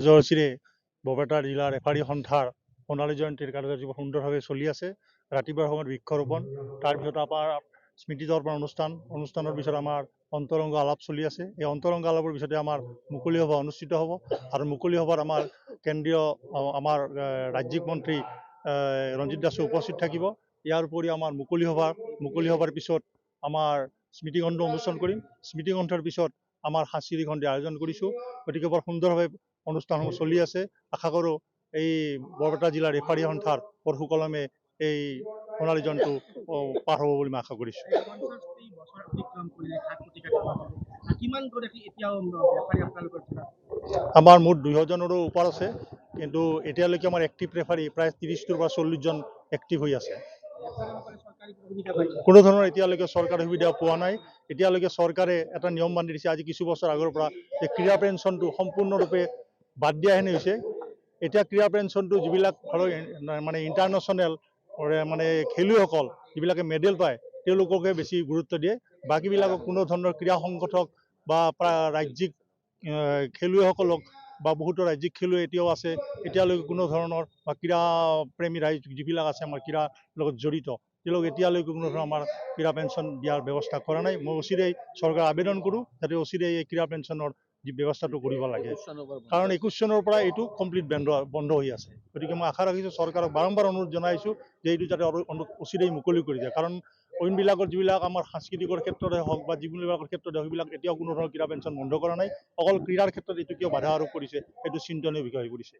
জয়শ্ৰী বৰপেটা জিলাৰ ৰেফাৰী সন্থাৰ সোণালী জয়ন্তীৰ কাৰ্যসূচী সুন্দৰভাৱে চলি আছে। ৰাতিপুৱাৰ সময়ত বৃক্ষৰোপণ, তাৰপিছত আমাৰ স্মৃতি তৰ্পণ অনুষ্ঠানৰ পিছত আমাৰ অন্তৰংগ আলাপ চলি আছে। এই অন্তৰংগ আলাপৰ পিছতে আমাৰ মুকলি সভা অনুষ্ঠিত হ'ব আৰু মুকলি সভাত আমাৰ কেন্দ্ৰীয় আমাৰ ৰাজ্যিক মন্ত্ৰী ৰঞ্জিত দাসো উপস্থিত থাকিব। ইয়াৰ উপৰি আমাৰ মুকলি সভাৰ পিছত আমাৰ স্মৃতিকণ্ঠ অনুষ্ঠান কৰিম। স্মৃতিকণ্ঠৰ পিছত আমাৰ সাংস্কৃতিক সন্ধিয়া আয়োজন কৰিছোঁ। গতিকে বৰ সুন্দৰভাৱে অনুষ্ঠানসমূহ চলি আছে। আশা কৰোঁ এই বৰপেটা জিলাৰ ৰেফাৰী সন্থাৰ বৰ সুকলমে এই সোণালী জয়ন্তী পাৰ হ'ব বুলি মই আশা কৰিছোঁ। আমাৰ মুঠ 200জনৰো ওপৰ আছে, কিন্তু এতিয়ালৈকে আমাৰ এক্টিভ ৰেফাৰী প্ৰায় 30টোৰ পৰা 40জন এক্টিভ হৈ আছে। কোনো ধৰণৰ এতিয়ালৈকে চৰকাৰে সুবিধা পোৱা নাই। এতিয়ালৈকে চৰকাৰে এটা নিয়ম বান্ধি দিছে আজি কিছু বছৰ আগৰ পৰা যে ক্ৰীড়া পেঞ্চনটো সম্পূৰ্ণৰূপে বাদ দিয়াহেন হৈছে। এতিয়া ক্ৰীড়া পেঞ্চনটো যিবিলাক মানে ইণ্টাৰনেশ্যনেল মানে খেলুৱৈসকল যিবিলাকে মেডেল পায় তেওঁলোককে বেছি গুৰুত্ব দিয়ে। বাকীবিলাকক কোনো ধৰণৰ ক্ৰীড়া সংগঠক বা ৰাজ্যিক খেলুৱৈসকলক বা বহুতো ৰাজ্যিক খেলুৱৈ এতিয়াও আছে, এতিয়ালৈকে কোনো ধৰণৰ বা ক্ৰীড়া প্ৰেমী ৰাইজ যিবিলাক আছে আমাৰ ক্ৰীড়াৰ লগত জড়িত তেওঁলোক এতিয়ালৈকে কোনো ধৰণৰ আমাৰ ক্ৰীড়া পেঞ্চন দিয়াৰ ব্যৱস্থা কৰা নাই। মই অচিৰেই চৰকাৰক আবেদন কৰোঁ যাতে অচিৰেই এই ক্ৰীড়া পেঞ্চনৰ যি ব্যৱস্থাটো কৰিব লাগে, কাৰণ 21 চনৰ পৰা এইটো কমপ্লিট বন্ধ হৈ আছে। গতিকে মই আশা ৰাখিছোঁ চৰকাৰক বাৰম্বাৰ অনুৰোধ জনাইছোঁ যে এইটো যাতে অচিৰেই মুকলি কৰি দিয়ে, কাৰণ অইনবিলাকৰ যিবিলাক আমাৰ সাংস্কৃতিকৰ ক্ষেত্ৰতে হওক বা যিবিলাকৰ ক্ষেত্ৰতে হওক সেইবিলাক এতিয়াও কোনো ধৰণৰ ক্ৰীড়া পেঞ্চন বন্ধ কৰা নাই। অকল ক্ৰীড়াৰ ক্ষেত্ৰত এইটো কিয় বাধা আৰোপ কৰিছে সেইটো চিন্তনীয় বিষয় হৈ পৰিছে।